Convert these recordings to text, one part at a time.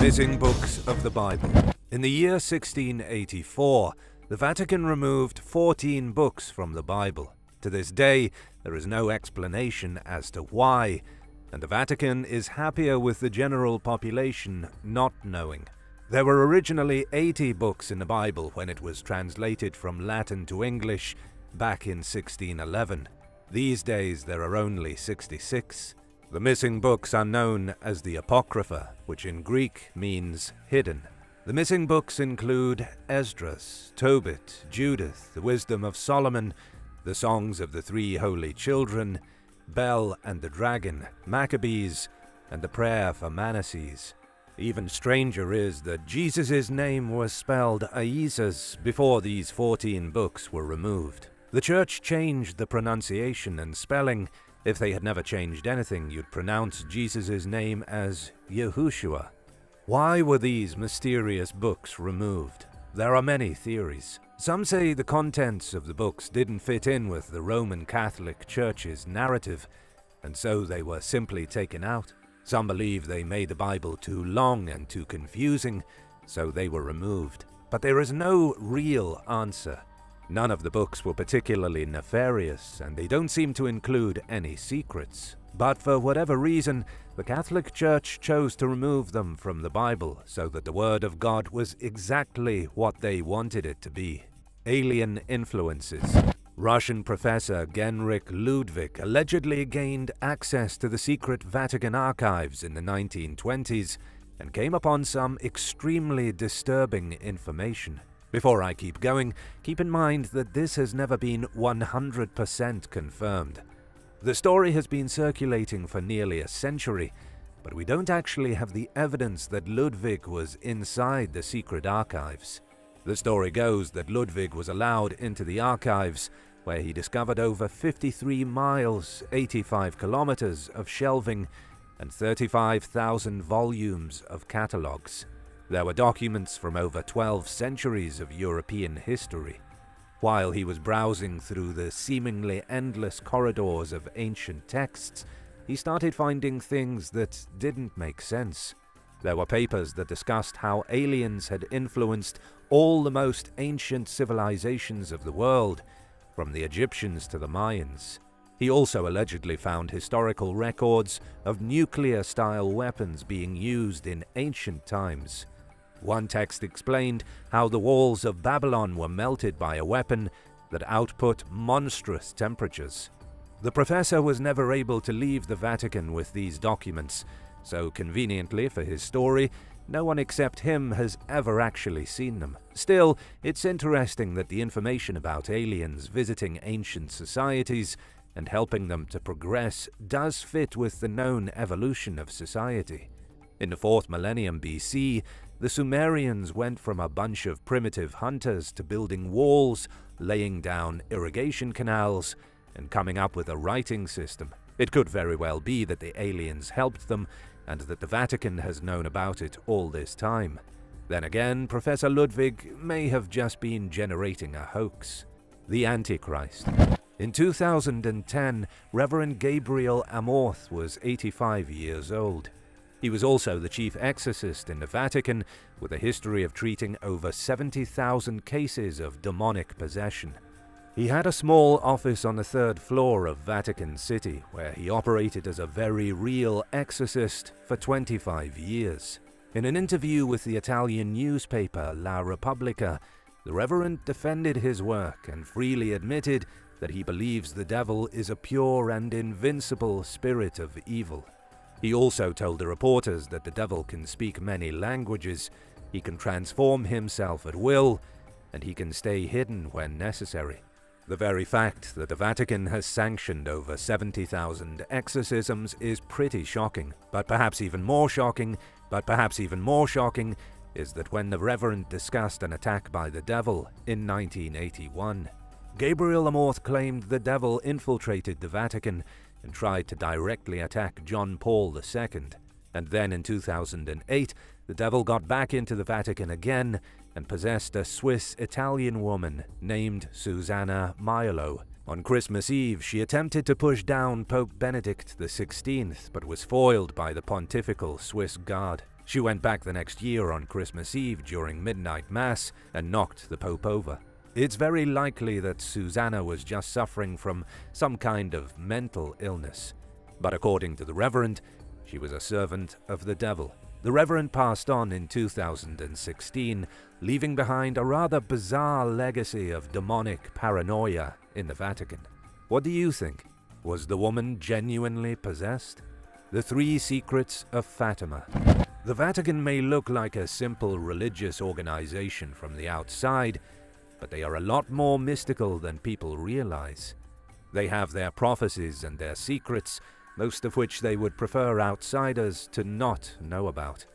Missing books of the Bible. In the year 1684, the Vatican removed 14 books from the Bible. To this day, there is no explanation as to why, and the Vatican is happier with the general population not knowing. There were originally 80 books in the Bible when it was translated from Latin to English back in 1611. These days there are only 66. The missing books are known as the Apocrypha, which in Greek means hidden. The missing books include Esdras, Tobit, Judith, the Wisdom of Solomon, the Songs of the Three Holy Children, Bel and the Dragon, Maccabees, and the Prayer for Manasseh. Even stranger is that Jesus' name was spelled Iesus before these 14 books were removed. The Church changed the pronunciation and spelling. If they had never changed anything, you'd pronounce Jesus' name as Yahushua. Why were these mysterious books removed? There are many theories. Some say the contents of the books didn't fit in with the Roman Catholic Church's narrative, and so they were simply taken out. Some believe they made the Bible too long and too confusing, so they were removed. But there is no real answer. None of the books were particularly nefarious, and they don't seem to include any secrets. But for whatever reason, the Catholic Church chose to remove them from the Bible so that the Word of God was exactly what they wanted it to be. Alien influences. Russian professor Genrikh Ludwig allegedly gained access to the secret Vatican archives in the 1920s and came upon some extremely disturbing information. Before I keep going, keep in mind that this has never been 100% confirmed. The story has been circulating for nearly a century, but we don't actually have the evidence that Ludwig was inside the secret archives. The story goes that Ludwig was allowed into the archives, where he discovered over 53 miles, 85 kilometers of shelving, and 35,000 volumes of catalogues. There were documents from over 12 centuries of European history. While he was browsing through the seemingly endless corridors of ancient texts, he started finding things that didn't make sense. There were papers that discussed how aliens had influenced all the most ancient civilizations of the world, from the Egyptians to the Mayans. He also allegedly found historical records of nuclear-style weapons being used in ancient times. One text explained how the walls of Babylon were melted by a weapon that output monstrous temperatures. The professor was never able to leave the Vatican with these documents, so conveniently for his story, no one except him has ever actually seen them. Still, it's interesting that the information about aliens visiting ancient societies and helping them to progress does fit with the known evolution of society. In the 4th millennium BC, the Sumerians went from a bunch of primitive hunters to building walls, laying down irrigation canals, and coming up with a writing system. It could very well be that the aliens helped them, and that the Vatican has known about it all this time. Then again, Professor Ludwig may have just been generating a hoax. The Antichrist. In 2010, Reverend Gabriel Amorth was 85 years old. He was also the chief exorcist in the Vatican, with a history of treating over 70,000 cases of demonic possession. He had a small office on the 3rd floor of Vatican City, where he operated as a very real exorcist for 25 years. In an interview with the Italian newspaper La Repubblica, the Reverend defended his work and freely admitted that he believes the devil is a pure and invincible spirit of evil. He also told the reporters that the devil can speak many languages, he can transform himself at will, and he can stay hidden when necessary. The very fact that the Vatican has sanctioned over 70,000 exorcisms is pretty shocking, but perhaps even more shocking is that when the Reverend discussed an attack by the devil in 1981, Gabriel Amorth claimed the devil infiltrated the Vatican and tried to directly attack John Paul II. And then in 2008, the devil got back into the Vatican again and possessed a Swiss-Italian woman named Susanna Maiolo. On Christmas Eve, she attempted to push down Pope Benedict XVI, but was foiled by the pontifical Swiss Guard. She went back the next year on Christmas Eve during midnight mass and knocked the Pope over. It's very likely that Susanna was just suffering from some kind of mental illness. But according to the Reverend, she was a servant of the devil. The Reverend passed on in 2016, leaving behind a rather bizarre legacy of demonic paranoia in the Vatican. What do you think? Was the woman genuinely possessed? The Three Secrets of Fatima. The Vatican may look like a simple religious organization from the outside, but they are a lot more mystical than people realize. They have their prophecies and their secrets, most of which they would prefer outsiders to not know about.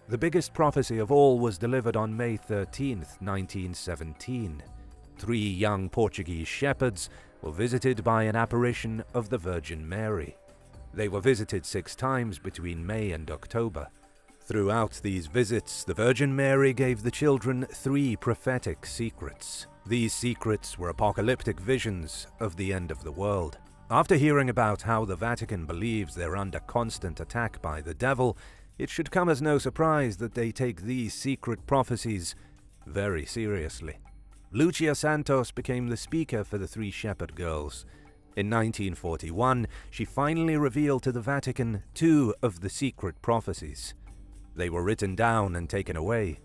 The biggest prophecy of all was delivered on May 13, 1917. 3 young Portuguese shepherds were visited by an apparition of the Virgin Mary. They were visited 6 times between May and October. Throughout these visits, the Virgin Mary gave the children 3 prophetic secrets. These secrets were apocalyptic visions of the end of the world. After hearing about how the Vatican believes they're under constant attack by the devil, it should come as no surprise that they take these secret prophecies very seriously. Lucia Santos became the speaker for the 3 shepherd girls. In 1941, she finally revealed to the Vatican 2 of the secret prophecies. They were written down and taken away.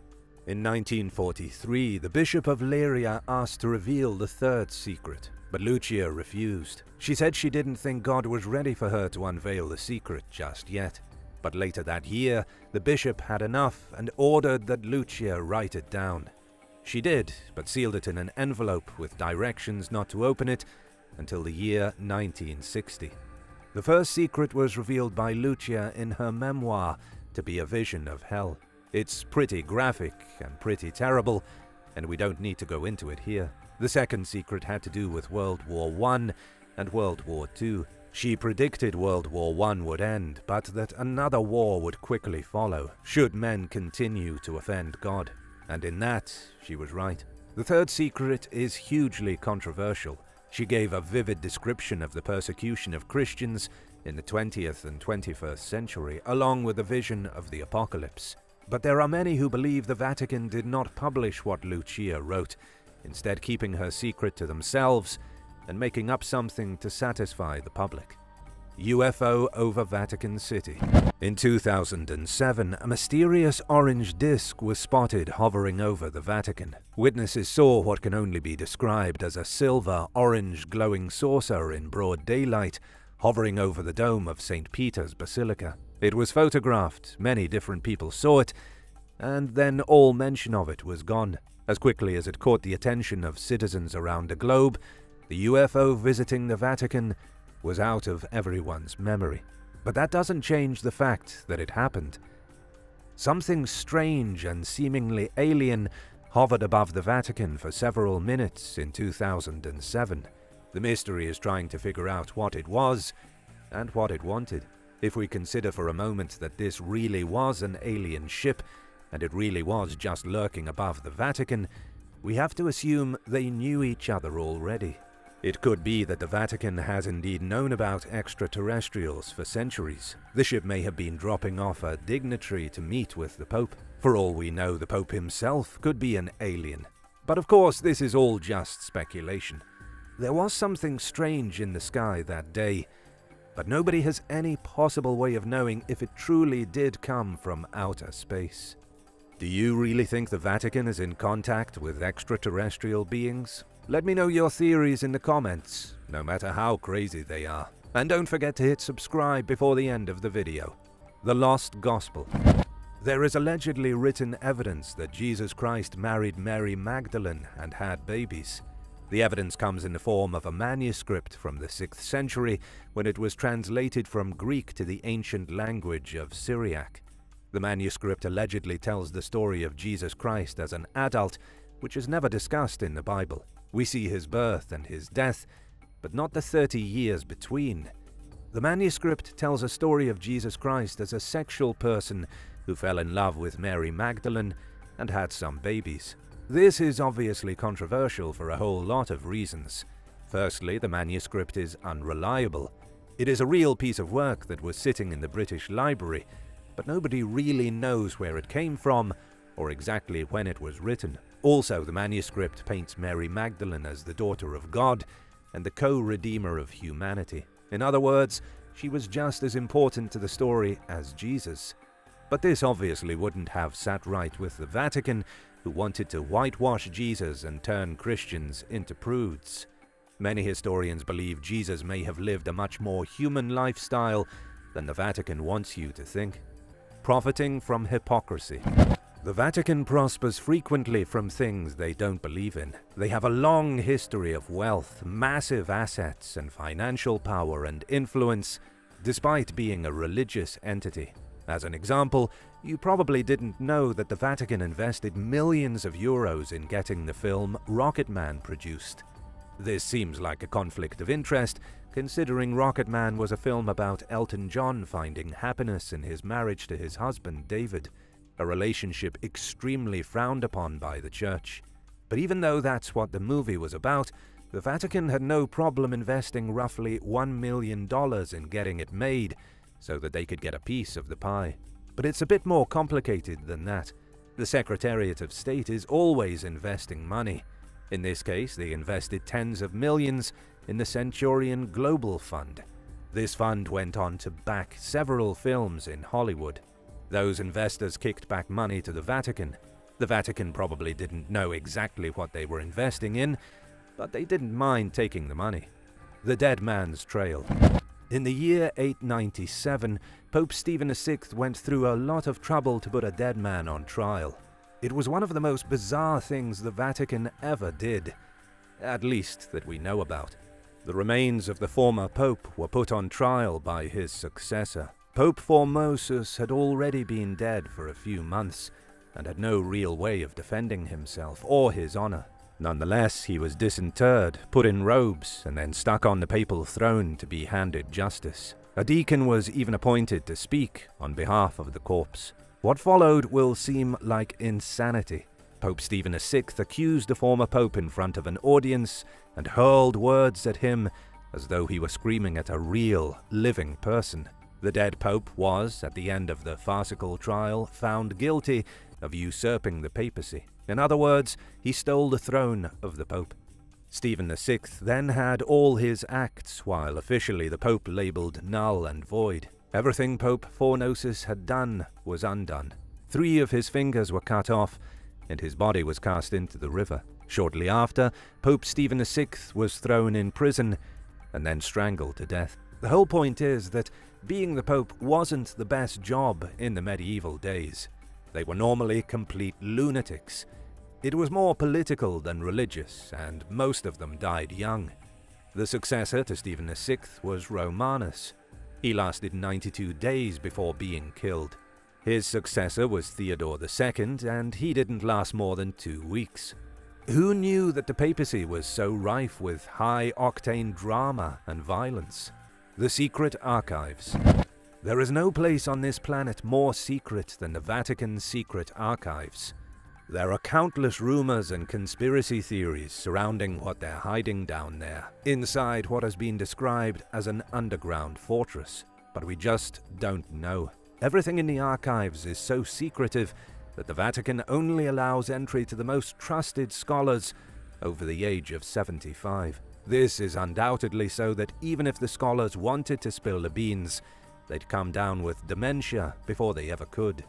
In 1943, the Bishop of Leiria asked to reveal the 3rd secret, but Lucia refused. She said she didn't think God was ready for her to unveil the secret just yet. But later that year, the bishop had enough and ordered that Lucia write it down. She did, but sealed it in an envelope with directions not to open it until the year 1960. The first secret was revealed by Lucia in her memoir, To Be a Vision of Hell. It's pretty graphic and pretty terrible, and we don't need to go into it here. The second secret had to do with World War I and World War II. She predicted World War I would end, but that another war would quickly follow, should men continue to offend God. And in that, she was right. The third secret is hugely controversial. She gave a vivid description of the persecution of Christians in the 20th and 21st century, along with a vision of the apocalypse. But there are many who believe the Vatican did not publish what Lucia wrote, instead keeping her secret to themselves and making up something to satisfy the public. UFO over Vatican City. In 2007, a mysterious orange disc was spotted hovering over the Vatican. Witnesses saw what can only be described as a silver-orange glowing saucer in broad daylight, hovering over the dome of St. Peter's Basilica. It was photographed, many different people saw it, and then all mention of it was gone. As quickly as it caught the attention of citizens around the globe, the UFO visiting the Vatican was out of everyone's memory. But that doesn't change the fact that it happened. Something strange and seemingly alien hovered above the Vatican for several minutes in 2007. The mystery is trying to figure out what it was and what it wanted. If we consider for a moment that this really was an alien ship, and it really was just lurking above the Vatican, we have to assume they knew each other already. It could be that the Vatican has indeed known about extraterrestrials for centuries. The ship may have been dropping off a dignitary to meet with the Pope. For all we know, the Pope himself could be an alien. But of course, this is all just speculation. There was something strange in the sky that day, but nobody has any possible way of knowing if it truly did come from outer space. Do you really think the Vatican is in contact with extraterrestrial beings? Let me know your theories in the comments, no matter how crazy they are. And don't forget to hit subscribe before the end of the video. The Lost Gospel. There is allegedly written evidence that Jesus Christ married Mary Magdalene and had babies. The evidence comes in the form of a manuscript from the 6th century when it was translated from Greek to the ancient language of Syriac. The manuscript allegedly tells the story of Jesus Christ as an adult, which is never discussed in the Bible. We see his birth and his death, but not the 30 years between. The manuscript tells a story of Jesus Christ as a sexual person who fell in love with Mary Magdalene and had some babies. This is obviously controversial for a whole lot of reasons. Firstly, the manuscript is unreliable. It is a real piece of work that was sitting in the British Library, but nobody really knows where it came from or exactly when it was written. Also, the manuscript paints Mary Magdalene as the daughter of God and the co-redeemer of humanity. In other words, she was just as important to the story as Jesus. But this obviously wouldn't have sat right with the Vatican, who wanted to whitewash Jesus and turn Christians into prudes. Many historians believe Jesus may have lived a much more human lifestyle than the Vatican wants you to think. Profiting from hypocrisy. The Vatican prospers frequently from things they don't believe in. They have a long history of wealth, massive assets, and financial power and influence, despite being a religious entity. As an example, you probably didn't know that the Vatican invested millions of euros in getting the film Rocket Man produced. This seems like a conflict of interest, considering Rocket Man was a film about Elton John finding happiness in his marriage to his husband David, a relationship extremely frowned upon by the church. But even though that's what the movie was about, the Vatican had no problem investing roughly $1 million in getting it made, so that they could get a piece of the pie. But it's a bit more complicated than that. The Secretariat of State is always investing money. In this case, they invested tens of millions in the Centurion Global Fund. This fund went on to back several films in Hollywood. Those investors kicked back money to the Vatican. The Vatican probably didn't know exactly what they were investing in, but they didn't mind taking the money. The Dead Man's Trail. In the year 897, Pope Stephen VI went through a lot of trouble to put a dead man on trial. It was one of the most bizarre things the Vatican ever did, at least that we know about. The remains of the former pope were put on trial by his successor. Pope Formosus had already been dead for a few months and had no real way of defending himself or his honor. Nonetheless, he was disinterred, put in robes, and then stuck on the papal throne to be handed justice. A deacon was even appointed to speak on behalf of the corpse. What followed will seem like insanity. Pope Stephen VI accused the former pope in front of an audience and hurled words at him as though he were screaming at a real, living person. The dead pope was, at the end of the farcical trial, found guilty of usurping the papacy. In other words, he stole the throne of the pope. Stephen VI then had all his acts, while officially the pope labeled null and void. Everything Pope Formosus had done was undone. 3 of his fingers were cut off, and his body was cast into the river. Shortly after, Pope Stephen VI was thrown in prison and then strangled to death. The whole point is that being the pope wasn't the best job in the medieval days. They were normally complete lunatics. It was more political than religious, and most of them died young. The successor to Stephen VI was Romanus. He lasted 92 days before being killed. His successor was Theodore II, and he didn't last more than 2 weeks. Who knew that the papacy was so rife with high-octane drama and violence? The Secret Archives. There is no place on this planet more secret than the Vatican's secret archives. There are countless rumors and conspiracy theories surrounding what they're hiding down there, inside what has been described as an underground fortress. But we just don't know. Everything in the archives is so secretive that the Vatican only allows entry to the most trusted scholars over the age of 75. This is undoubtedly so that even if the scholars wanted to spill the beans, they'd come down with dementia before they ever could.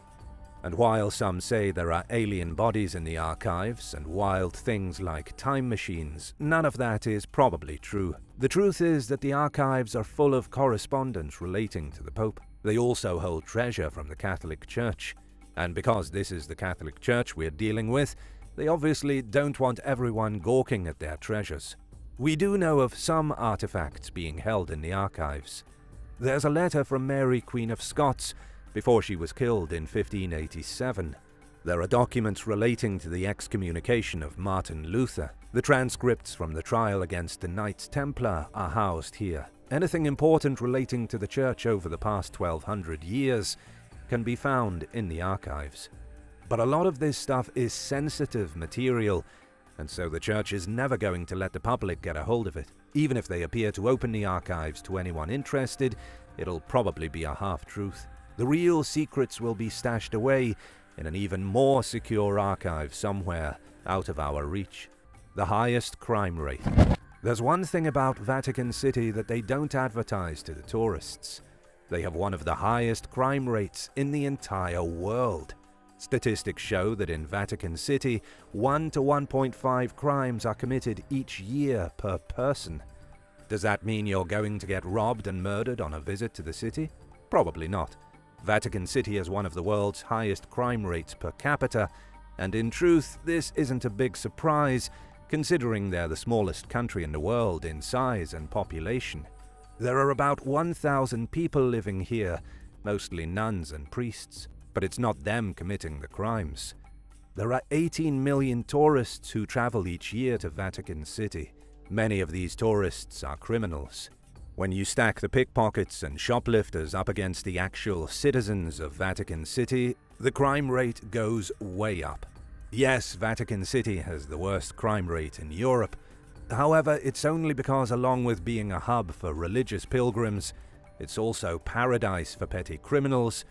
And while some say there are alien bodies in the archives and wild things like time machines, none of that is probably true. The truth is that the archives are full of correspondence relating to the Pope. They also hold treasure from the Catholic Church. And because this is the Catholic Church we're dealing with, they obviously don't want everyone gawking at their treasures. We do know of some artifacts being held in the archives. There's a letter from Mary, Queen of Scots, before she was killed in 1587. There are documents relating to the excommunication of Martin Luther. The transcripts from the trial against the Knights Templar are housed here. Anything important relating to the church over the past 1200 years can be found in the archives. But a lot of this stuff is sensitive material, and so the church is never going to let the public get a hold of it. Even if they appear to open the archives to anyone interested, it'll probably be a half-truth. The real secrets will be stashed away in an even more secure archive somewhere out of our reach. The highest crime rate. There's one thing about Vatican City that they don't advertise to the tourists. They have one of the highest crime rates in the entire world. Statistics show that in Vatican City, 1 to 1.5 crimes are committed each year per person. Does that mean you're going to get robbed and murdered on a visit to the city? Probably not. Vatican City has one of the world's highest crime rates per capita, and in truth, this isn't a big surprise, considering they're the smallest country in the world in size and population. There are about 1,000 people living here, mostly nuns and priests, but it's not them committing the crimes. There are 18 million tourists who travel each year to Vatican City. Many of these tourists are criminals. When you stack the pickpockets and shoplifters up against the actual citizens of Vatican City, the crime rate goes way up. Yes, Vatican City has the worst crime rate in Europe. However, it's only because along with being a hub for religious pilgrims, it's also paradise for petty criminals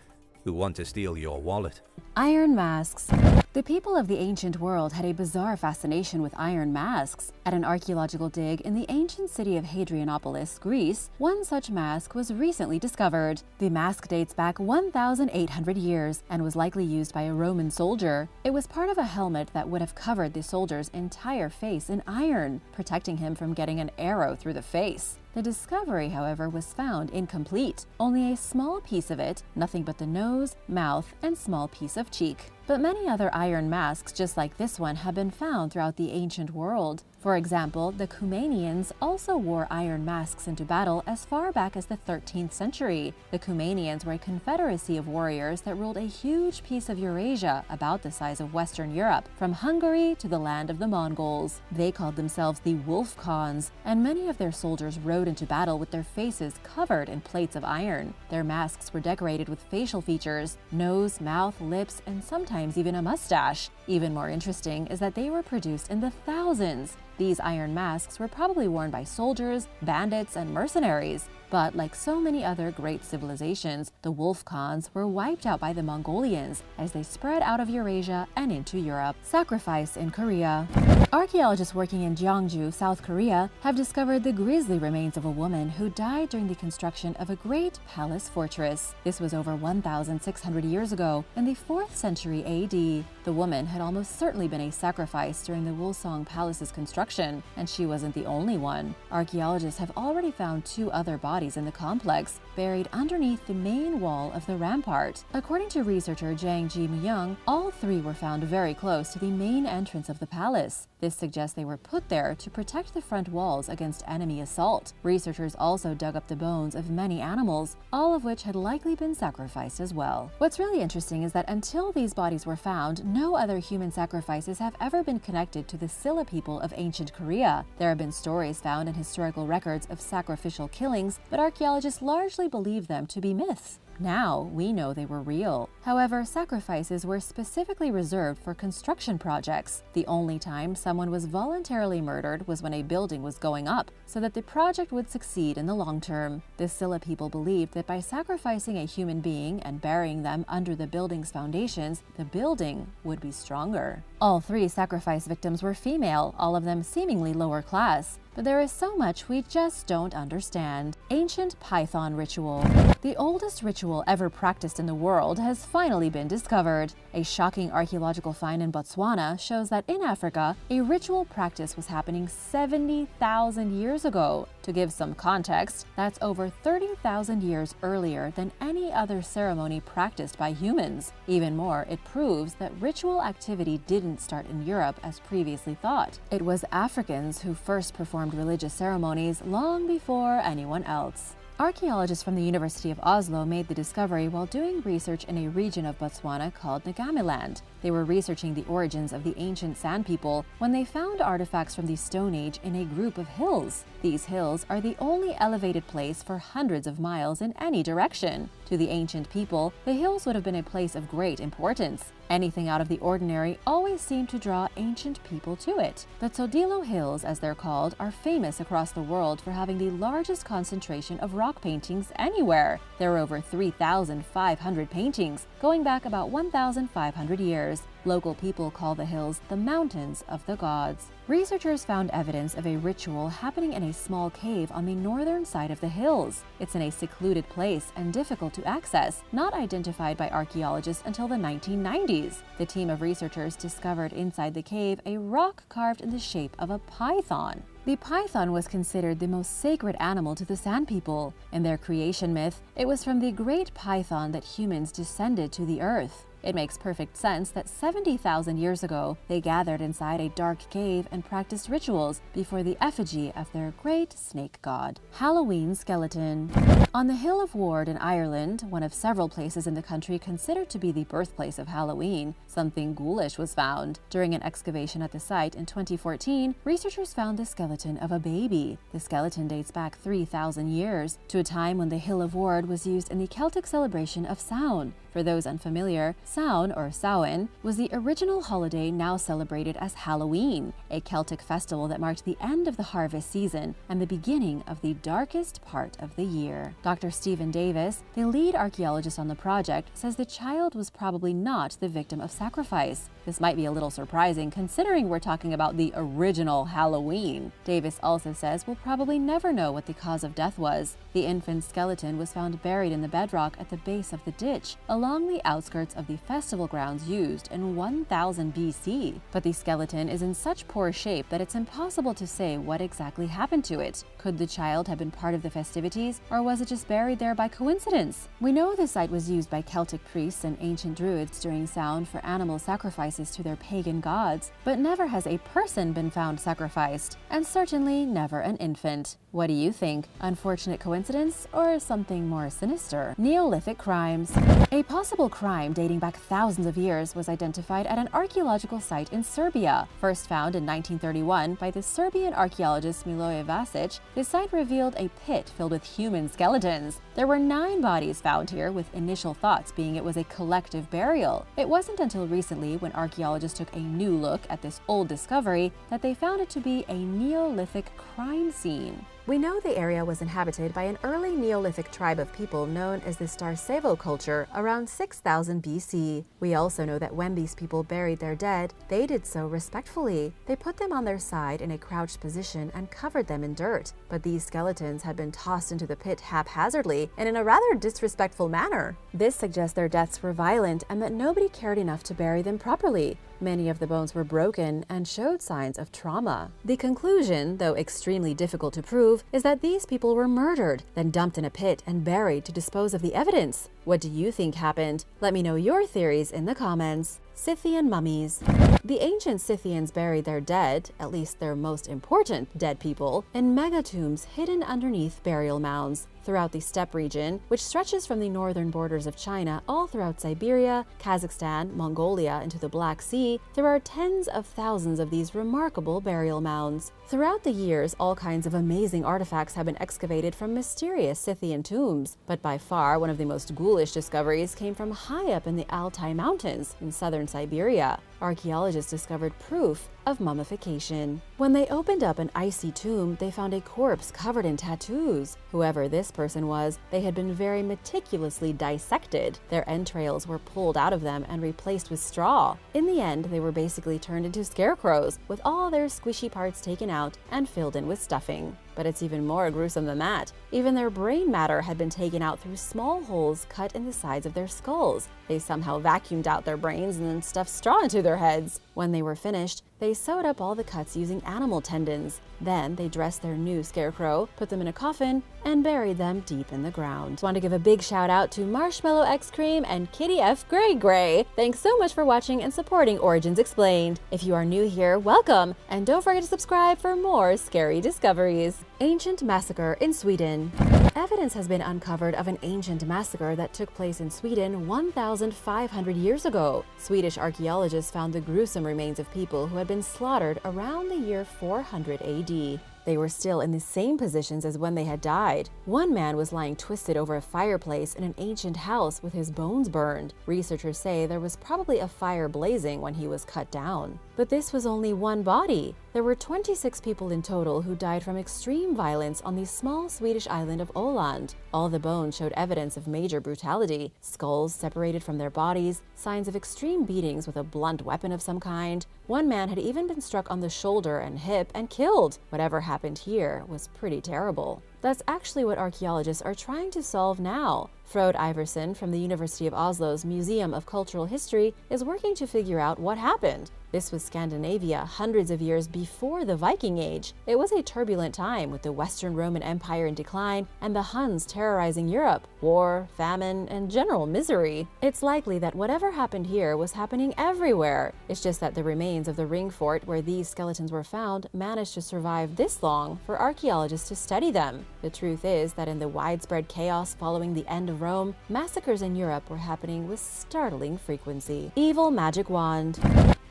who want to steal your wallet. Iron masks. The people of the ancient world had a bizarre fascination with iron masks. At an archaeological dig in the ancient city of Hadrianopolis, Greece, one such mask was recently discovered. The mask dates back 1,800 years and was likely used by a Roman soldier. It was part of a helmet that would have covered the soldier's entire face in iron, protecting him from getting an arrow through the face. The discovery, however, was found incomplete. Only a small piece of it, nothing but the nose, mouth, and small piece of cheek. But many other iron masks just like this one have been found throughout the ancient world. For example, the Cumanians also wore iron masks into battle as far back as the 13th century. The Cumanians were a confederacy of warriors that ruled a huge piece of Eurasia, about the size of Western Europe, from Hungary to the land of the Mongols. They called themselves the Wolf Khans, and many of their soldiers rode into battle with their faces covered in plates of iron. Their masks were decorated with facial features, nose, mouth, lips, and sometimes even a mustache. Even more interesting is that they were produced in the thousands. These iron masks were probably worn by soldiers, bandits, and mercenaries. But like so many other great civilizations, the Wolf Khans were wiped out by the Mongolians as they spread out of Eurasia and into Europe. Sacrifice in Korea. Archaeologists working in Gyeongju, South Korea, have discovered the grisly remains of a woman who died during the construction of a great palace fortress. This was over 1,600 years ago, in the 4th century AD. The woman had almost certainly been a sacrifice during the Wolsong Palace's construction, and she wasn't the only one. Archaeologists have already found 2 other bodies in the complex, buried underneath the main wall of the rampart. According to researcher Jang Ji-myung, all 3 were found very close to the main entrance of the palace. This suggests they were put there to protect the front walls against enemy assault. Researchers also dug up the bones of many animals, all of which had likely been sacrificed as well. What's really interesting is that until these bodies were found, no other human sacrifices have ever been connected to the Silla people of ancient Korea. There have been stories found in historical records of sacrificial killings, but archaeologists largely believe them to be myths. Now, we know they were real. However, sacrifices were specifically reserved for construction projects. The only time someone was voluntarily murdered was when a building was going up, so that the project would succeed in the long term. The Silla people believed that by sacrificing a human being and burying them under the building's foundations, the building would be stronger. All 3 sacrifice victims were female, all of them seemingly lower class. But there is so much we just don't understand. Ancient Python Ritual. The oldest ritual ever practiced in the world has finally been discovered. A shocking archaeological find in Botswana shows that in Africa, a ritual practice was happening 70,000 years ago. To give some context, that's over 30,000 years earlier than any other ceremony practiced by humans. Even more, it proves that ritual activity didn't start in Europe as previously thought. It was Africans who first performed religious ceremonies long before anyone else. Archaeologists from the University of Oslo made the discovery while doing research in a region of Botswana called Ngamiland. They were researching the origins of the ancient Sand people when they found artifacts from the Stone Age in a group of hills. These hills are the only elevated place for hundreds of miles in any direction. To the ancient people, the hills would have been a place of great importance. Anything out of the ordinary always seemed to draw ancient people to it. The Tsodilo Hills, as they're called, are famous across the world for having the largest concentration of rock rock paintings anywhere. There are over 3,500 paintings, going back about 1,500 years. Local people call the hills the Mountains of the Gods. Researchers found evidence of a ritual happening in a small cave on the northern side of the hills. It's in a secluded place and difficult to access, not identified by archaeologists until the 1990s. The team of researchers discovered inside the cave a rock carved in the shape of a python. The python was considered the most sacred animal to the Sand People. In their creation myth, it was from the great python that humans descended to the earth. It makes perfect sense that 70,000 years ago, they gathered inside a dark cave and practiced rituals before the effigy of their great snake god. Halloween skeleton. On the Hill of Ward in Ireland, one of several places in the country considered to be the birthplace of Halloween, something ghoulish was found. During an excavation at the site in 2014, researchers found the skeleton of a baby. The skeleton dates back 3,000 years, to a time when the Hill of Ward was used in the Celtic celebration of Samhain. For those unfamiliar, Samhain, or Samhain, was the original holiday now celebrated as Halloween, a Celtic festival that marked the end of the harvest season and the beginning of the darkest part of the year. Dr. Stephen Davis, the lead archaeologist on the project, says the child was probably not the victim of sacrifice. This might be a little surprising considering we're talking about the original Halloween. Davis also says we'll probably never know what the cause of death was. The infant's skeleton was found buried in the bedrock at the base of the ditch, along the outskirts of the festival grounds used in 1000 BC. But the skeleton is in such poor shape that it's impossible to say what exactly happened to it. Could the child have been part of the festivities, or was it just buried there by coincidence? We know the site was used by Celtic priests and ancient druids during Samhain for animal sacrifices to their pagan gods, but never has a person been found sacrificed, and certainly never an infant. What do you think? Unfortunate coincidence or something more sinister? Neolithic crimes. A possible crime dating back thousands of years was identified at an archaeological site in Serbia. First found in 1931 by the Serbian archaeologist Miloje Vasic, the site revealed a pit filled with human skeletons. There were 9 bodies found here, with initial thoughts being it was a collective burial. It wasn't until recently, when archaeologists took a new look at this old discovery, that they found it to be a Neolithic crime scene. We know the area was inhabited by an early Neolithic tribe of people known as the Starcevo culture around 6000 BC. We also know that when these people buried their dead, they did so respectfully. They put them on their side in a crouched position and covered them in dirt. But these skeletons had been tossed into the pit haphazardly and in a rather disrespectful manner. This suggests their deaths were violent and that nobody cared enough to bury them properly. Many of the bones were broken and showed signs of trauma. The conclusion, though extremely difficult to prove, is that these people were murdered, then dumped in a pit and buried to dispose of the evidence. What do you think happened? Let me know your theories in the comments. Scythian mummies. The ancient Scythians buried their dead, at least their most important dead people, in megatombs hidden underneath burial mounds. Throughout the steppe region, which stretches from the northern borders of China all throughout Siberia, Kazakhstan, Mongolia, into the Black Sea, there are tens of thousands of these remarkable burial mounds. Throughout the years, all kinds of amazing artifacts have been excavated from mysterious Scythian tombs, but by far one of the most ghoulish discoveries came from high up in the Altai Mountains in southern Siberia. Archaeologists discovered proof of mummification. When they opened up an icy tomb, they found a corpse covered in tattoos. Whoever this person was, they had been very meticulously dissected. Their entrails were pulled out of them and replaced with straw. In the end, they were basically turned into scarecrows, with all their squishy parts taken out and filled in with stuffing. But it's even more gruesome than that. Even their brain matter had been taken out through small holes cut in the sides of their skulls. They somehow vacuumed out their brains and then stuffed straw into their heads. When they were finished, they sewed up all the cuts using animal tendons. Then they dressed their new scarecrow, put them in a coffin, and buried them deep in the ground. Want to give a big shout out to Marshmallow X Cream and Kitty F Gray Gray. Thanks so much for watching and supporting Origins Explained. If you are new here, welcome, and don't forget to subscribe for more scary discoveries. Ancient massacre in Sweden. Evidence has been uncovered of an ancient massacre that took place in Sweden 1,500 years ago. Swedish archaeologists found the gruesome remains of people who had been slaughtered around the year 400 AD. They were still in the same positions as when they had died. One man was lying twisted over a fireplace in an ancient house with his bones burned. Researchers say there was probably a fire blazing when he was cut down. But this was only one body. There were 26 people in total who died from extreme violence on the small Swedish island of Åland. All the bones showed evidence of major brutality: skulls separated from their bodies, signs of extreme beatings with a blunt weapon of some kind. One man had even been struck on the shoulder and hip and killed. Whatever happened here was pretty terrible. That's actually what archaeologists are trying to solve now. Frode Iversen from the University of Oslo's Museum of Cultural History is working to figure out what happened. This was Scandinavia hundreds of years before the Viking Age. It was a turbulent time with the Western Roman Empire in decline and the Huns terrorizing Europe, war, famine, and general misery. It's likely that whatever happened here was happening everywhere. It's just that the remains of the ring fort where these skeletons were found managed to survive this long for archaeologists to study them. The truth is that in the widespread chaos following the end of Rome, massacres in Europe were happening with startling frequency. Evil magic wand.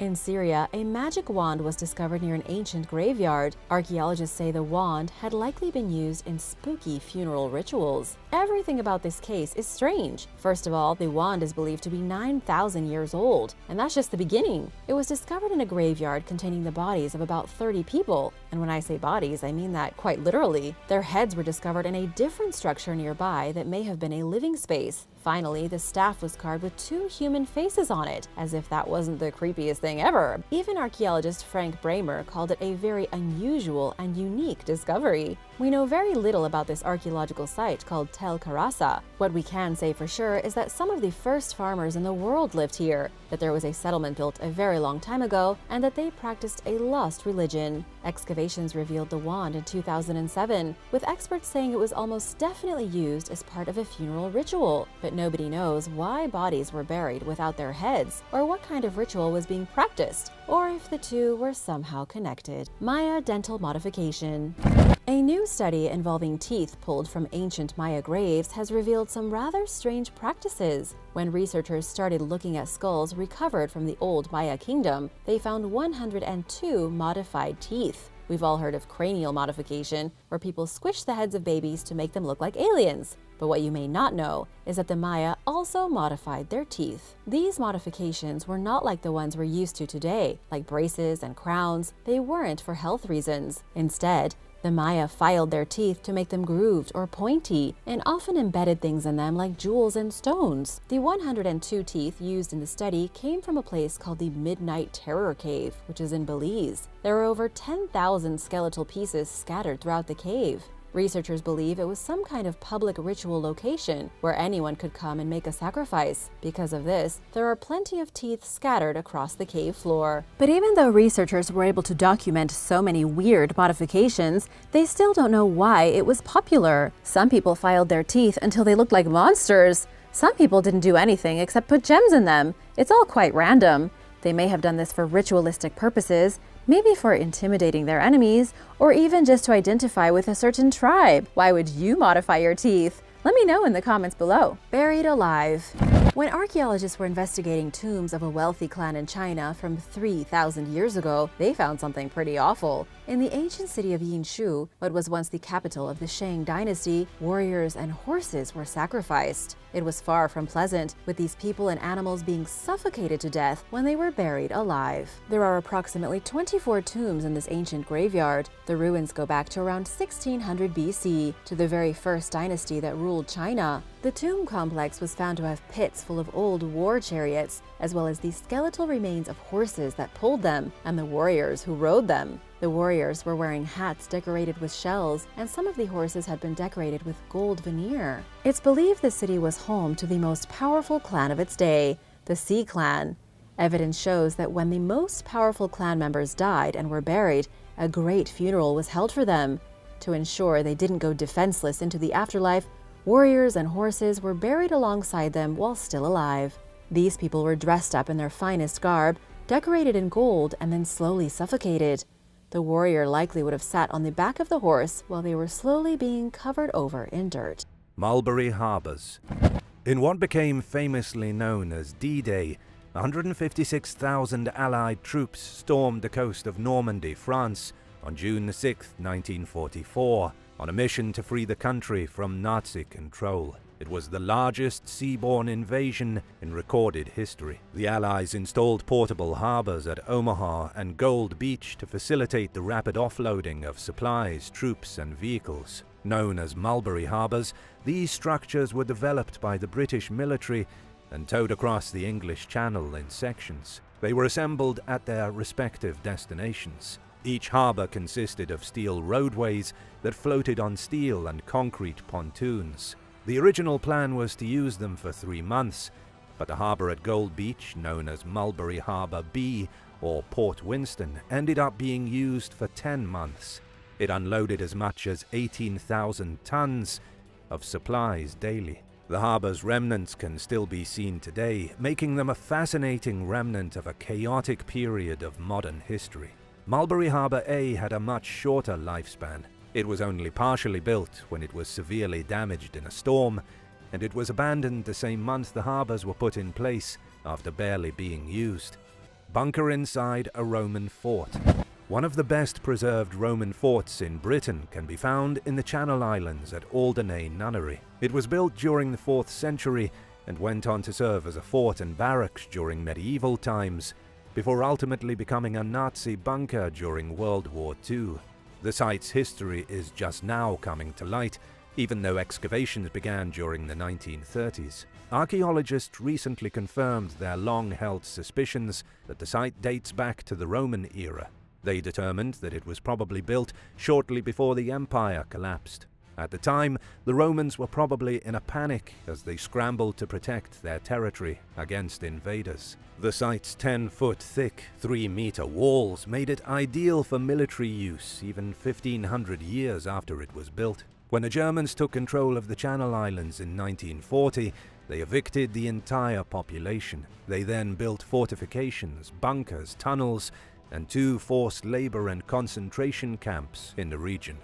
In Syria, a magic wand was discovered near an ancient graveyard. Archaeologists say the wand had likely been used in spooky funeral rituals. Everything about this case is strange. First of all, the wand is believed to be 9,000 years old, and that's just the beginning. It was discovered in a graveyard containing the bodies of about 30 people. And when I say bodies, I mean that quite literally. Their heads were discovered in a different structure nearby that may have been a living space. Finally, the staff was carved with 2 human faces on it, as if that wasn't the creepiest thing ever. Even archaeologist Frank Bramer called it a very unusual and unique discovery. We know very little about this archaeological site called Tel Karasa. What we can say for sure is that some of the first farmers in the world lived here, that there was a settlement built a very long time ago, and that they practiced a lost religion. Excavations revealed the wand in 2007, with experts saying it was almost definitely used as part of a funeral ritual. But nobody knows why bodies were buried without their heads, or what kind of ritual was being practiced, or if the two were somehow connected. Maya dental modification. A new study involving teeth pulled from ancient Maya graves has revealed some rather strange practices. When researchers started looking at skulls recovered from the old Maya kingdom, they found 102 modified teeth. We've all heard of cranial modification, where people squish the heads of babies to make them look like aliens. But what you may not know is that the Maya also modified their teeth. These modifications were not like the ones we're used to today, like braces and crowns. They weren't for health reasons. Instead, the Maya filed their teeth to make them grooved or pointy, and often embedded things in them like jewels and stones. The 102 teeth used in the study came from a place called the Midnight Terror Cave, which is in Belize. There are over 10,000 skeletal pieces scattered throughout the cave. Researchers believe it was some kind of public ritual location where anyone could come and make a sacrifice. Because of this, there are plenty of teeth scattered across the cave floor. But even though researchers were able to document so many weird modifications, they still don't know why it was popular. Some people filed their teeth until they looked like monsters. Some people didn't do anything except put gems in them. It's all quite random. They may have done this for ritualistic purposes, maybe for intimidating their enemies, or even just to identify with a certain tribe. Why would you modify your teeth? Let me know in the comments below. Buried alive. When archaeologists were investigating tombs of a wealthy clan in China from 3,000 years ago, they found something pretty awful. In the ancient city of Yinshu, what was once the capital of the Shang dynasty, warriors and horses were sacrificed. It was far from pleasant, with these people and animals being suffocated to death when they were buried alive. There are approximately 24 tombs in this ancient graveyard. The ruins go back to around 1600 BC, to the very first dynasty that ruled China. The tomb complex was found to have pits full of old war chariots, as well as the skeletal remains of horses that pulled them, and the warriors who rode them. The warriors were wearing hats decorated with shells, and some of the horses had been decorated with gold veneer. It's believed the city was home to the most powerful clan of its day, the Sea Clan. Evidence shows that when the most powerful clan members died and were buried, a great funeral was held for them. To ensure they didn't go defenseless into the afterlife, warriors and horses were buried alongside them while still alive. These people were dressed up in their finest garb, decorated in gold, and then slowly suffocated. The warrior likely would have sat on the back of the horse while they were slowly being covered over in dirt. Mulberry Harbours. In what became famously known as D-Day, 156,000 Allied troops stormed the coast of Normandy, France, on June 6, 1944, on a mission to free the country from Nazi control. It was the largest seaborne invasion in recorded history. The Allies installed portable harbors at Omaha and Gold Beach to facilitate the rapid offloading of supplies, troops, and vehicles. Known as Mulberry Harbors, these structures were developed by the British military and towed across the English Channel in sections. They were assembled at their respective destinations. Each harbor consisted of steel roadways that floated on steel and concrete pontoons. The original plan was to use them for 3 months, but the harbor at Gold Beach, known as Mulberry Harbor B or Port Winston, ended up being used for 10 months. It unloaded as much as 18,000 tons of supplies daily. The harbor's remnants can still be seen today, making them a fascinating remnant of a chaotic period of modern history. Mulberry Harbor A had a much shorter lifespan. It was only partially built when it was severely damaged in a storm, and it was abandoned the same month the harbors were put in place after barely being used. Bunker inside a Roman fort. One of the best preserved Roman forts in Britain can be found in the Channel Islands at Alderney Nunnery. It was built during the 4th century and went on to serve as a fort and barracks during medieval times, before ultimately becoming a Nazi bunker during World War II. The site's history is just now coming to light, even though excavations began during the 1930s. Archaeologists recently confirmed their long-held suspicions that the site dates back to the Roman era. They determined that it was probably built shortly before the empire collapsed. At the time, the Romans were probably in a panic as they scrambled to protect their territory against invaders. The site's 10-foot-thick, 3-meter walls made it ideal for military use even 1,500 years after it was built. When the Germans took control of the Channel Islands in 1940, they evicted the entire population. They then built fortifications, bunkers, tunnels, and 2 forced labor and concentration camps in the region.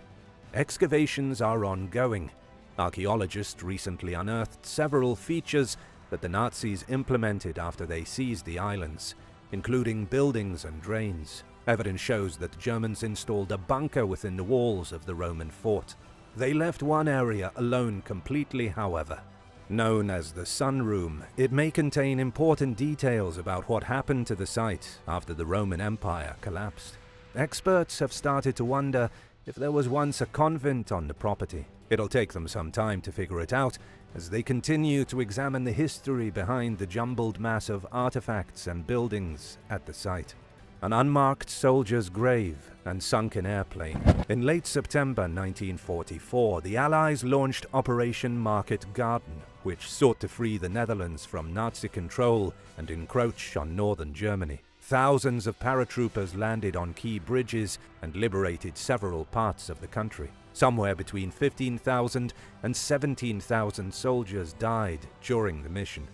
Excavations are ongoing. Archaeologists recently unearthed several features that the Nazis implemented after they seized the islands, including buildings and drains. Evidence shows that the Germans installed a bunker within the walls of the Roman fort. They left one area alone completely, however. Known as the Sun Room, it may contain important details about what happened to the site after the Roman Empire collapsed. Experts have started to wonder if there was once a convent on the property. It'll take them some time to figure it out as they continue to examine the history behind the jumbled mass of artifacts and buildings at the site. An unmarked soldier's grave and sunken airplane. In late September 1944, the Allies launched Operation Market Garden, which sought to free the Netherlands from Nazi control and encroach on northern Germany. Thousands of paratroopers landed on key bridges and liberated several parts of the country. Somewhere between 15,000 and 17,000 soldiers died during the mission.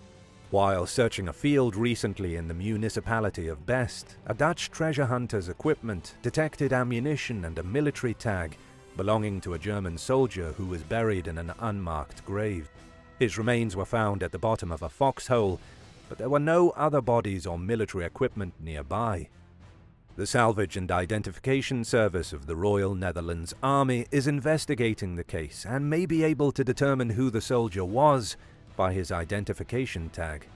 While searching a field recently in the municipality of Best, a Dutch treasure hunter's equipment detected ammunition and a military tag belonging to a German soldier who was buried in an unmarked grave. His remains were found at the bottom of a foxhole, but there were no other bodies or military equipment nearby. The Salvage and Identification Service of the Royal Netherlands Army is investigating the case and may be able to determine who the soldier was by his identification tag.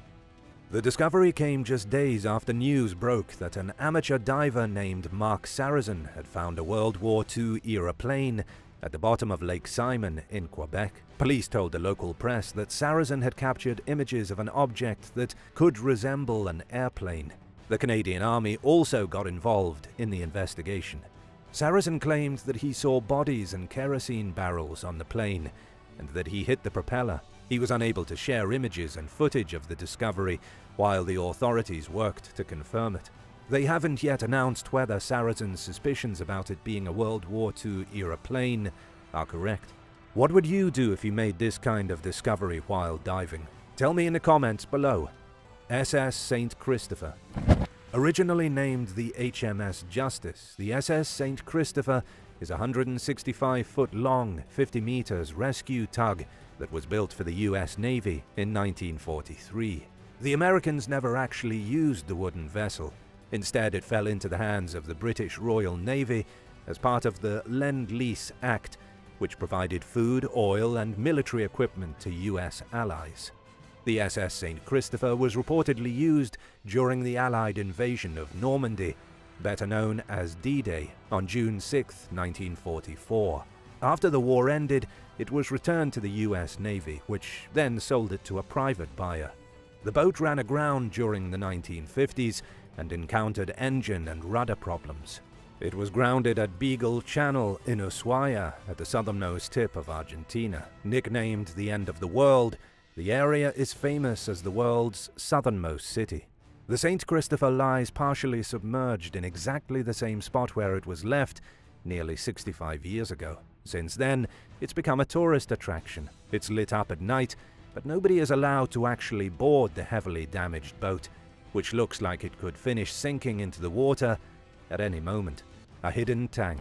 The discovery came just days after news broke that an amateur diver named Mark Sarrazin had found a World War II-era plane at the bottom of Lake Simon in Quebec. Police told the local press that Sarrazin had captured images of an object that could resemble an airplane. The Canadian Army also got involved in the investigation. Sarrazin claimed that he saw bodies and kerosene barrels on the plane and that he hit the propeller. He was unable to share images and footage of the discovery while the authorities worked to confirm it. They haven't yet announced whether Sarrazin's suspicions about it being a World War II-era plane are correct. What would you do if you made this kind of discovery while diving? Tell me in the comments below. SS St. Christopher. Originally named the HMS Justice, the SS St. Christopher is a 165-foot-long, 50 meters rescue tug that was built for the US Navy in 1943. The Americans never actually used the wooden vessel. Instead, it fell into the hands of the British Royal Navy as part of the Lend-Lease Act which provided food, oil, and military equipment to US allies. The SS St. Christopher was reportedly used during the Allied invasion of Normandy, better known as D-Day, on June 6, 1944. After the war ended, it was returned to the US Navy, which then sold it to a private buyer. The boat ran aground during the 1950s and encountered engine and rudder problems. It was grounded at Beagle Channel in Ushuaia at the southernmost tip of Argentina. Nicknamed the End of the World, the area is famous as the world's southernmost city. The St. Christopher lies partially submerged in exactly the same spot where it was left nearly 65 years ago. Since then, it's become a tourist attraction. It's lit up at night, but nobody is allowed to actually board the heavily damaged boat, which looks like it could finish sinking into the water at any moment. A hidden tank.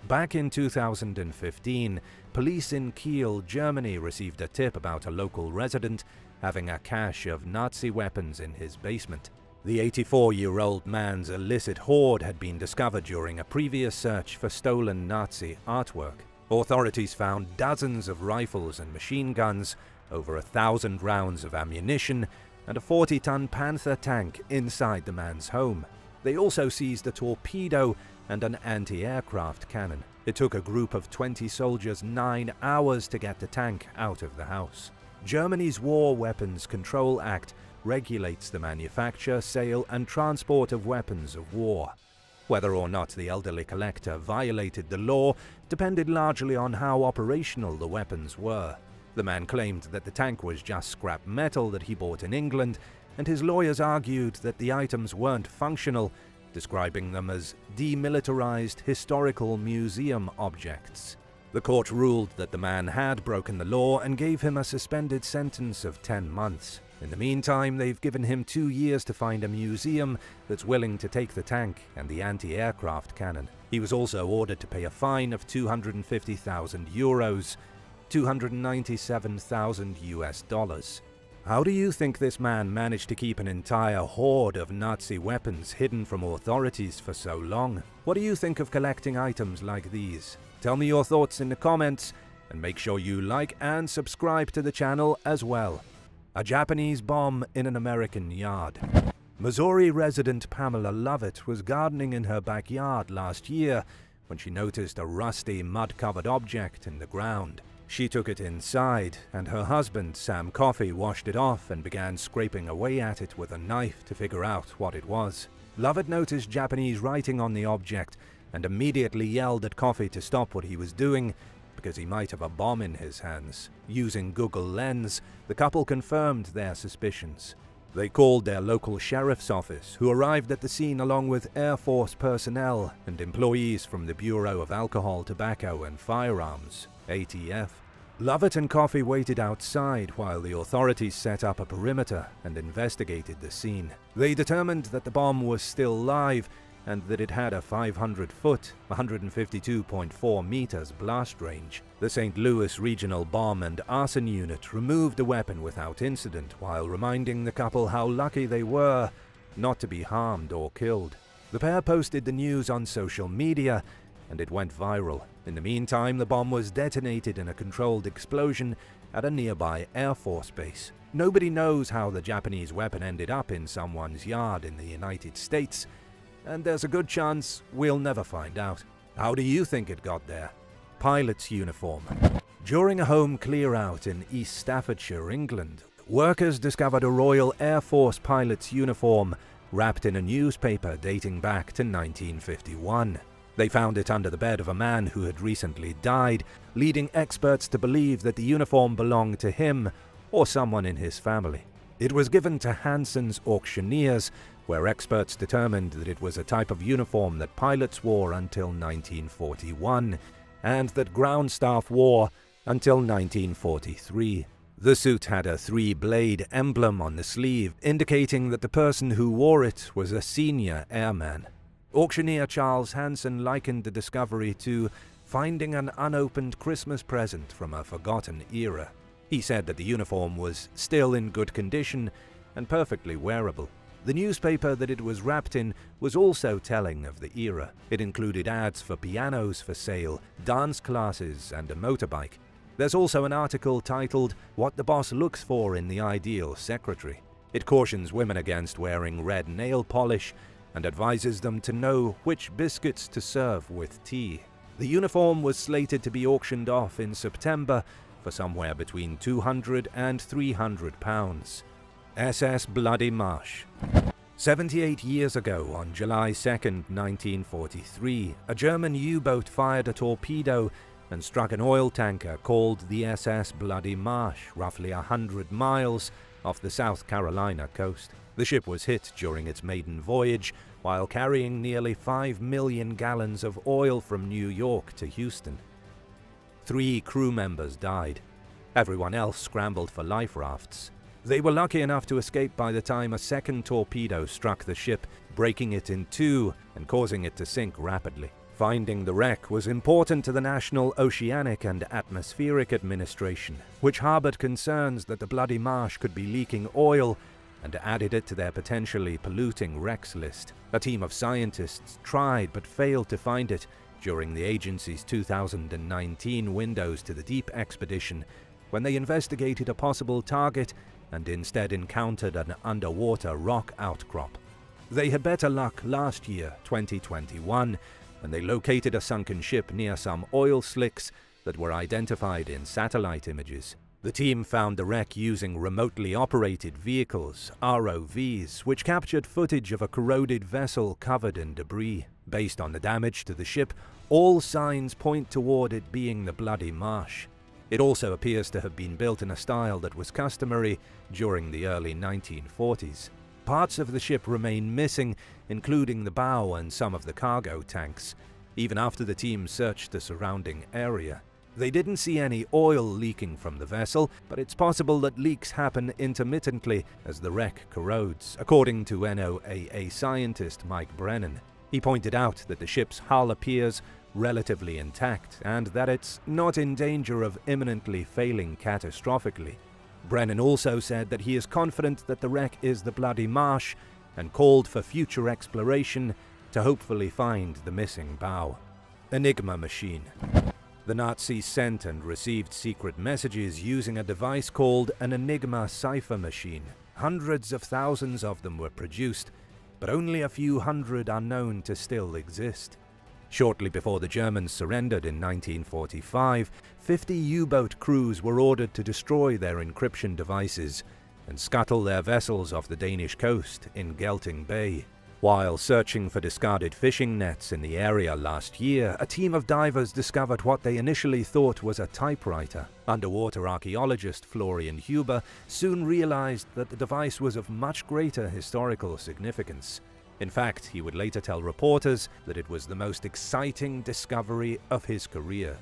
Back in 2015, police in Kiel, Germany received a tip about a local resident having a cache of Nazi weapons in his basement. The 84-year-old man's illicit hoard had been discovered during a previous search for stolen Nazi artwork. Authorities found dozens of rifles and machine guns, over 1,000 rounds of ammunition, and a 40-ton Panther tank inside the man's home. They also seized a torpedo and an anti-aircraft cannon. It took a group of 20 soldiers 9 hours to get the tank out of the house. Germany's War Weapons Control Act regulates the manufacture, sale, and transport of weapons of war. Whether or not the elderly collector violated the law depended largely on how operational the weapons were. The man claimed that the tank was just scrap metal that he bought in England, and his lawyers argued that the items weren't functional, describing them as demilitarized historical museum objects. The court ruled that the man had broken the law and gave him a suspended sentence of 10 months. In the meantime, they've given him 2 years to find a museum that's willing to take the tank and the anti-aircraft cannon. He was also ordered to pay a fine of 250,000 euros, 297,000 US dollars. How do you think this man managed to keep an entire hoard of Nazi weapons hidden from authorities for so long? What do you think of collecting items like these? Tell me your thoughts in the comments, and make sure you like and subscribe to the channel as well. A Japanese bomb in an American yard. Missouri resident Pamela Lovett was gardening in her backyard last year when she noticed a rusty, mud-covered object in the ground. She took it inside, and her husband, Sam Coffey, washed it off and began scraping away at it with a knife to figure out what it was. Lovett noticed Japanese writing on the object and immediately yelled at Coffey to stop what he was doing because he might have a bomb in his hands. Using Google Lens, the couple confirmed their suspicions. They called their local sheriff's office, who arrived at the scene along with Air Force personnel and employees from the Bureau of Alcohol, Tobacco and Firearms, ATF. Lovett and Coffey waited outside while the authorities set up a perimeter and investigated the scene. They determined that the bomb was still live and that it had a 500-foot, 152.4 meters blast range. The St. Louis Regional Bomb and Arson Unit removed the weapon without incident while reminding the couple how lucky they were not to be harmed or killed. The pair posted the news on social media and it went viral. In the meantime, the bomb was detonated in a controlled explosion at a nearby Air Force base. Nobody knows how the Japanese weapon ended up in someone's yard in the United States, and there's a good chance we'll never find out. How do you think it got there? Pilot's uniform. During a home clear-out in East Staffordshire, England, workers discovered a Royal Air Force pilot's uniform wrapped in a newspaper dating back to 1951. They found it under the bed of a man who had recently died, leading experts to believe that the uniform belonged to him or someone in his family. It was given to Hanson's auctioneers, where experts determined that it was a type of uniform that pilots wore until 1941, and that ground staff wore until 1943. The suit had a 3-blade emblem on the sleeve, indicating that the person who wore it was a senior airman. Auctioneer Charles Hanson likened the discovery to finding an unopened Christmas present from a forgotten era. He said that the uniform was still in good condition and perfectly wearable. The newspaper that it was wrapped in was also telling of the era. It included ads for pianos for sale, dance classes, and a motorbike. There's also an article titled, "What the Boss Looks For in the Ideal Secretary." It cautions women against wearing red nail polish and advises them to know which biscuits to serve with tea. The uniform was slated to be auctioned off in September for somewhere between £200 and £300. SS Bloody Marsh. 78 years ago, on July 2, 1943, a German U-boat fired a torpedo and struck an oil tanker called the SS Bloody Marsh, roughly 100 miles off the South Carolina coast. The ship was hit during its maiden voyage while carrying nearly 5 million gallons of oil from New York to Houston. 3 crew members died. Everyone else scrambled for life rafts. They were lucky enough to escape by the time a second torpedo struck the ship, breaking it in two and causing it to sink rapidly. Finding the wreck was important to the National Oceanic and Atmospheric Administration, which harbored concerns that the Bloody Marsh could be leaking oil and added it to their potentially polluting wrecks list. A team of scientists tried but failed to find it during the agency's 2019 Windows to the Deep expedition, when they investigated a possible target and instead encountered an underwater rock outcrop. They had better luck last year, 2021, when they located a sunken ship near some oil slicks that were identified in satellite images. The team found the wreck using remotely operated vehicles, ROVs, which captured footage of a corroded vessel covered in debris. Based on the damage to the ship, all signs point toward it being the Bloody Marsh. It also appears to have been built in a style that was customary during the early 1940s. Parts of the ship remain missing, including the bow and some of the cargo tanks, even after the team searched the surrounding area. They didn't see any oil leaking from the vessel, but it's possible that leaks happen intermittently as the wreck corrodes, according to NOAA scientist Mike Brennan. He pointed out that the ship's hull appears relatively intact and that it's not in danger of imminently failing catastrophically. Brennan also said that he is confident that the wreck is the Bloody Marsh and called for future exploration to hopefully find the missing bow. Enigma machine. The Nazis sent and received secret messages using a device called an Enigma cipher machine. Hundreds of thousands of them were produced, but only a few hundred are known to still exist. Shortly before the Germans surrendered in 1945, 50 U-boat crews were ordered to destroy their encryption devices and scuttle their vessels off the Danish coast in Gelting Bay. While searching for discarded fishing nets in the area last year, a team of divers discovered what they initially thought was a typewriter. Underwater archaeologist Florian Huber soon realized that the device was of much greater historical significance. In fact, he would later tell reporters that it was the most exciting discovery of his career.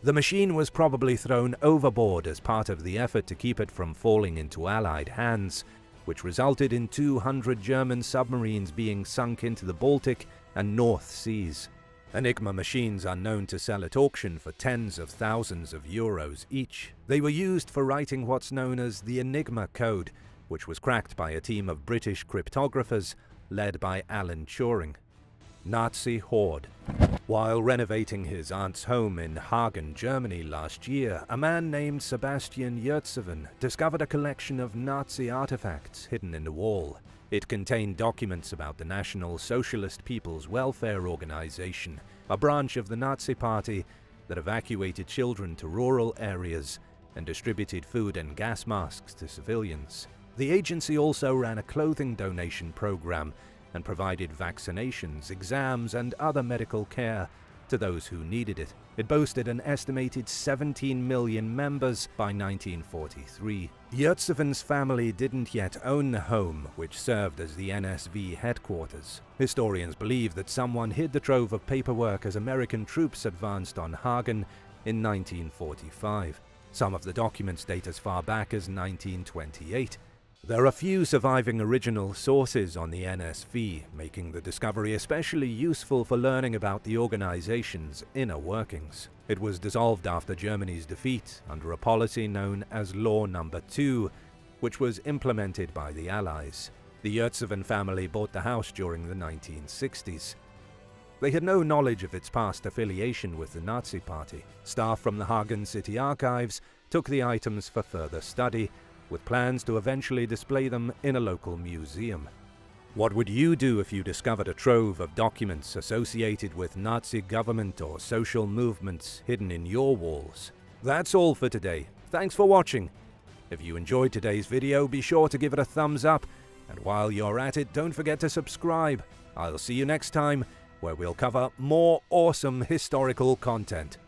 The machine was probably thrown overboard as part of the effort to keep it from falling into Allied hands, which resulted in 200 German submarines being sunk into the Baltic and North Seas. Enigma machines are known to sell at auction for tens of thousands of euros each. They were used for writing what's known as the Enigma Code, which was cracked by a team of British cryptographers led by Alan Turing. Nazi hoard. While renovating his aunt's home in Hagen, Germany last year, a man named Sebastian Yurtseven discovered a collection of Nazi artifacts hidden in the wall. It contained documents about the National Socialist People's Welfare Organization, a branch of the Nazi Party that evacuated children to rural areas and distributed food and gas masks to civilians. The agency also ran a clothing donation program and provided vaccinations, exams, and other medical care to those who needed it. It boasted an estimated 17 million members by 1943. Yurtseven's family didn't yet own the home, which served as the NSV headquarters. Historians believe that someone hid the trove of paperwork as American troops advanced on Hagen in 1945. Some of the documents date as far back as 1928. There are few surviving original sources on the NSV, making the discovery especially useful for learning about the organization's inner workings. It was dissolved after Germany's defeat under a policy known as Law No. 2, which was implemented by the Allies. The Yurtseven family bought the house during the 1960s. They had no knowledge of its past affiliation with the Nazi Party. Staff from the Hagen City Archives took the items for further study, with plans to eventually display them in a local museum. What would you do if you discovered a trove of documents associated with Nazi government or social movements hidden in your walls? That's all for today. Thanks for watching. If you enjoyed today's video, be sure to give it a thumbs up, and while you're at it, don't forget to subscribe. I'll see you next time, where we'll cover more awesome historical content.